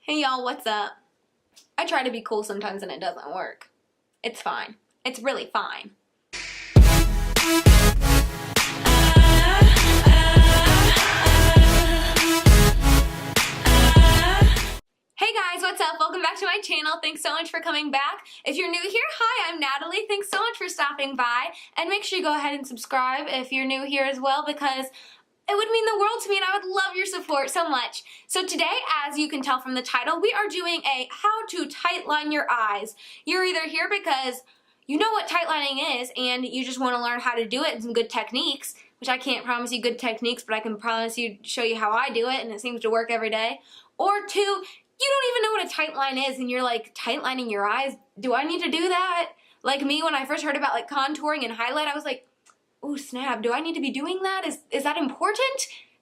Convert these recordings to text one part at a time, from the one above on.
Hey y'all, what's up? I try to be cool sometimes and it doesn't work. It's fine. It's really fine. Hey guys, what's up? Welcome back to my channel. Thanks so much for coming back. If you're new here, hi, I'm Natalie. Thanks so much for stopping by. And make sure you go ahead and subscribe if you're new here as well, because it would mean the world to me and I would love your support so much. So today, as you can tell from the title, we are doing a how to tightline your eyes. You're either here because you know what tightlining is and you just want to learn how to do it and some good techniques, which I can't promise you good techniques, but I can promise you, show you how I do it, and it seems to work every day. Or two, you don't even know what a tightline is and you're like, tightlining your eyes? Do I need to do that? Like me, when I first heard about like contouring and highlight, I was like, oh snap, do I need to be doing that? Is that important?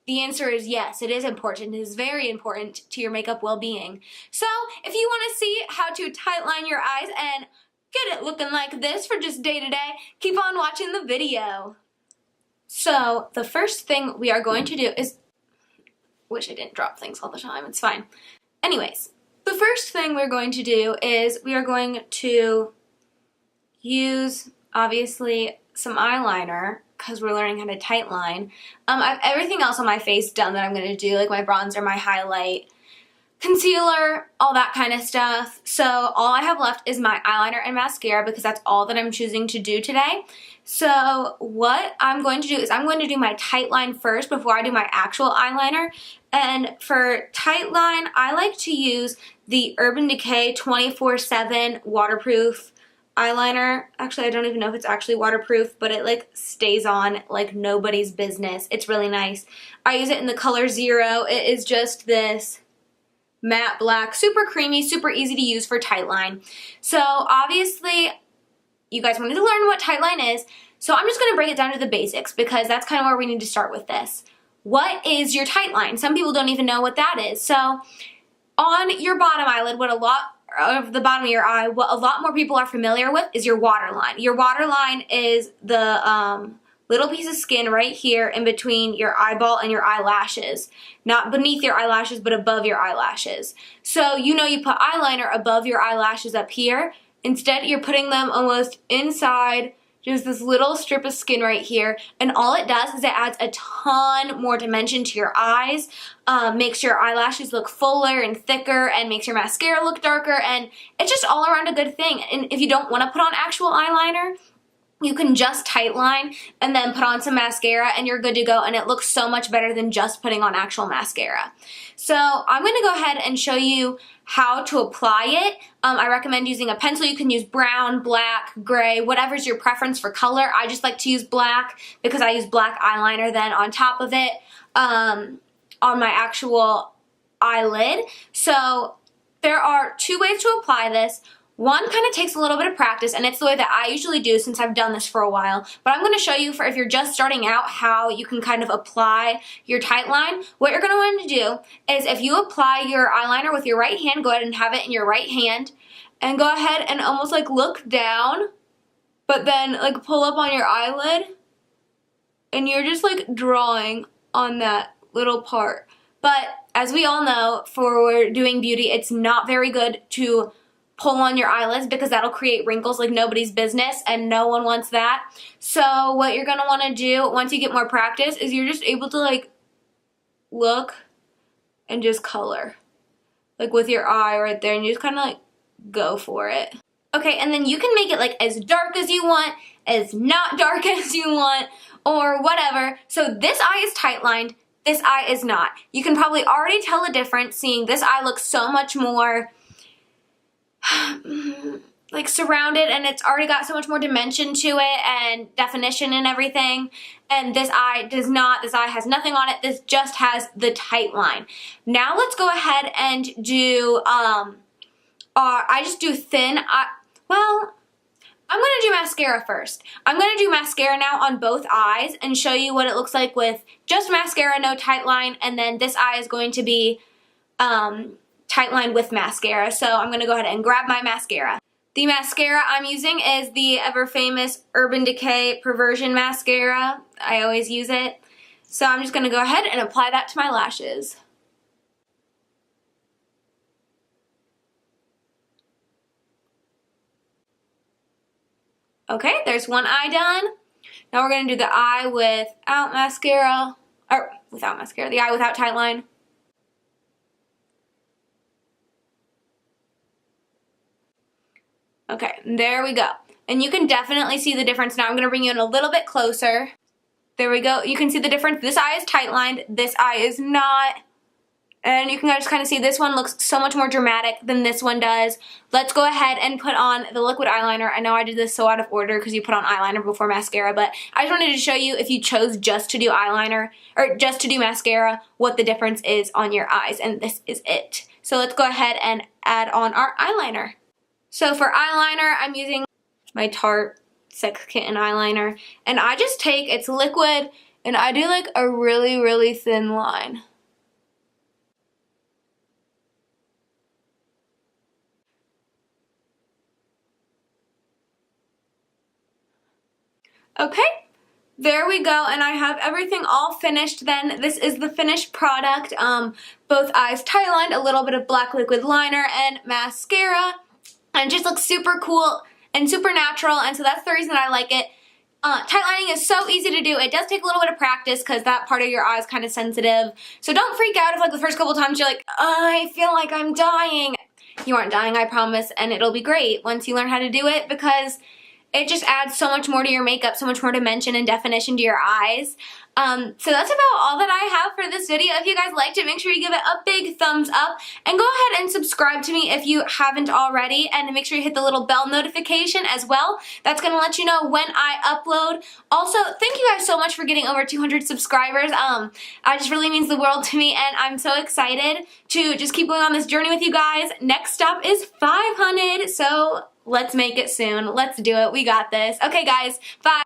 The answer is yes, it is important. It is very important to your makeup well-being. So if you want to see how to tightline your eyes and get it looking like this for just day to day, keep on watching the video. So the first thing we are going to do is, wish I didn't drop things all the time, it's fine. Anyways, the first thing we're going to do is we are going to use, obviously, some eyeliner, because we're learning how to tightline. I have everything else on my face done that I'm going to do, like my bronzer, my highlight, concealer, all that kind of stuff. So all I have left is my eyeliner and mascara, because that's all that I'm choosing to do today. So what I'm going to do is I'm going to do my tightline first before I do my actual eyeliner. And for tightline, I like to use the Urban Decay 24/7 waterproof eyeliner. Actually, I don't even know if it's actually waterproof, but it like stays on like nobody's business. It's really nice. I use it in the color 0. It is just this matte black, super creamy, super easy to use for tightline. So obviously, you guys wanted to learn what tightline is, so I'm just going to break it down to the basics because that's kind of where we need to start with this. What is your tightline? Some people don't even know what that is. So on your bottom eyelid, what a lot of the bottom of your eye, what a lot more people are familiar with is your waterline. Your waterline is the little piece of skin right here in between your eyeball and your eyelashes. Not beneath your eyelashes, but above your eyelashes. So you know you put eyeliner above your eyelashes up here. Instead, you're putting them almost inside just this little strip of skin right here, and all it does is it adds a ton more dimension to your eyes, makes your eyelashes look fuller and thicker, and makes your mascara look darker, and it's just all around a good thing. And if you don't want to put on actual eyeliner, you can just tightline and then put on some mascara and you're good to go, and it looks so much better than just putting on actual mascara. So I'm going to go ahead and show you how to apply it. I recommend using a pencil. You can use brown, black, gray, whatever's your preference for color. I just like to use black because I use black eyeliner then on top of it on my actual eyelid. So there are two ways to apply this. One kind of takes a little bit of practice, and it's the way that I usually do since I've done this for a while. But I'm going to show you, for if you're just starting out, how you can kind of apply your tightline. What you're going to want to do is, if you apply your eyeliner with your right hand, go ahead and have it in your right hand, and go ahead and almost like look down, but then like pull up on your eyelid, and you're just like drawing on that little part. But as we all know, for doing beauty, it's not very good to pull on your eyelids because that'll create wrinkles like nobody's business, and no one wants that. So what you're going to want to do once you get more practice is you're just able to like look and just color like with your eye right there, and you just kind of like go for it. Okay, and then you can make it like as dark as you want, as not dark as you want, or whatever. So this eye is tightlined, this eye is not. You can probably already tell the difference, seeing this eye looks so much more like surrounded, and it's already got so much more dimension to it and definition and everything, and this eye does not. This eye has nothing on it. This just has the tight line. Now let's go ahead and do I just do thin well, I'm going to do mascara first. I'm going to do mascara now on both eyes and show you what it looks like with just mascara, no tight line, and then this eye is going to be tightline with mascara. So I'm going to go ahead and grab my mascara. The mascara I'm using is the ever famous Urban Decay Perversion Mascara. I always use it. So I'm just going to go ahead and apply that to my lashes. Okay, there's one eye done. Now we're going to do the eye without mascara, or without mascara, the eye without tightline. Okay, there we go. And you can definitely see the difference. Now I'm going to bring you in a little bit closer. There we go. You can see the difference. This eye is tight-lined. This eye is not. And you can just kind of see this one looks so much more dramatic than this one does. Let's go ahead and put on the liquid eyeliner. I know I did this so out of order because you put on eyeliner before mascara, but I just wanted to show you if you chose just to do eyeliner or just to do mascara, what the difference is on your eyes, and this is it. So let's go ahead and add on our eyeliner. So for eyeliner, I'm using my Tarte Sex Kitten eyeliner, and I just take, it's liquid, and I do like a really, really thin line. Okay, there we go, and I have everything all finished then. This is the finished product. Both eyes tight-lined, a little bit of black liquid liner, and mascara. And it just looks super cool and super natural, and so that's the reason I like it. Tight lining is so easy to do. It does take a little bit of practice because that part of your eye is kind of sensitive. So don't freak out if like the first couple times you're like, I feel like I'm dying. You aren't dying, I promise, and it'll be great once you learn how to do it because it just adds so much more to your makeup, so much more dimension and definition to your eyes. So that's about all that I have for this video. If you guys liked it, make sure you give it a big thumbs up and go ahead and subscribe to me if you haven't already, and make sure you hit the little bell notification as well. That's going to let you know when I upload. Also, thank you guys so much for getting over 200 subscribers. It just really means the world to me, and I'm so excited to just keep going on this journey with you guys. Next stop is 500, so let's make it soon. Let's do it. We got this. Okay, guys. Bye.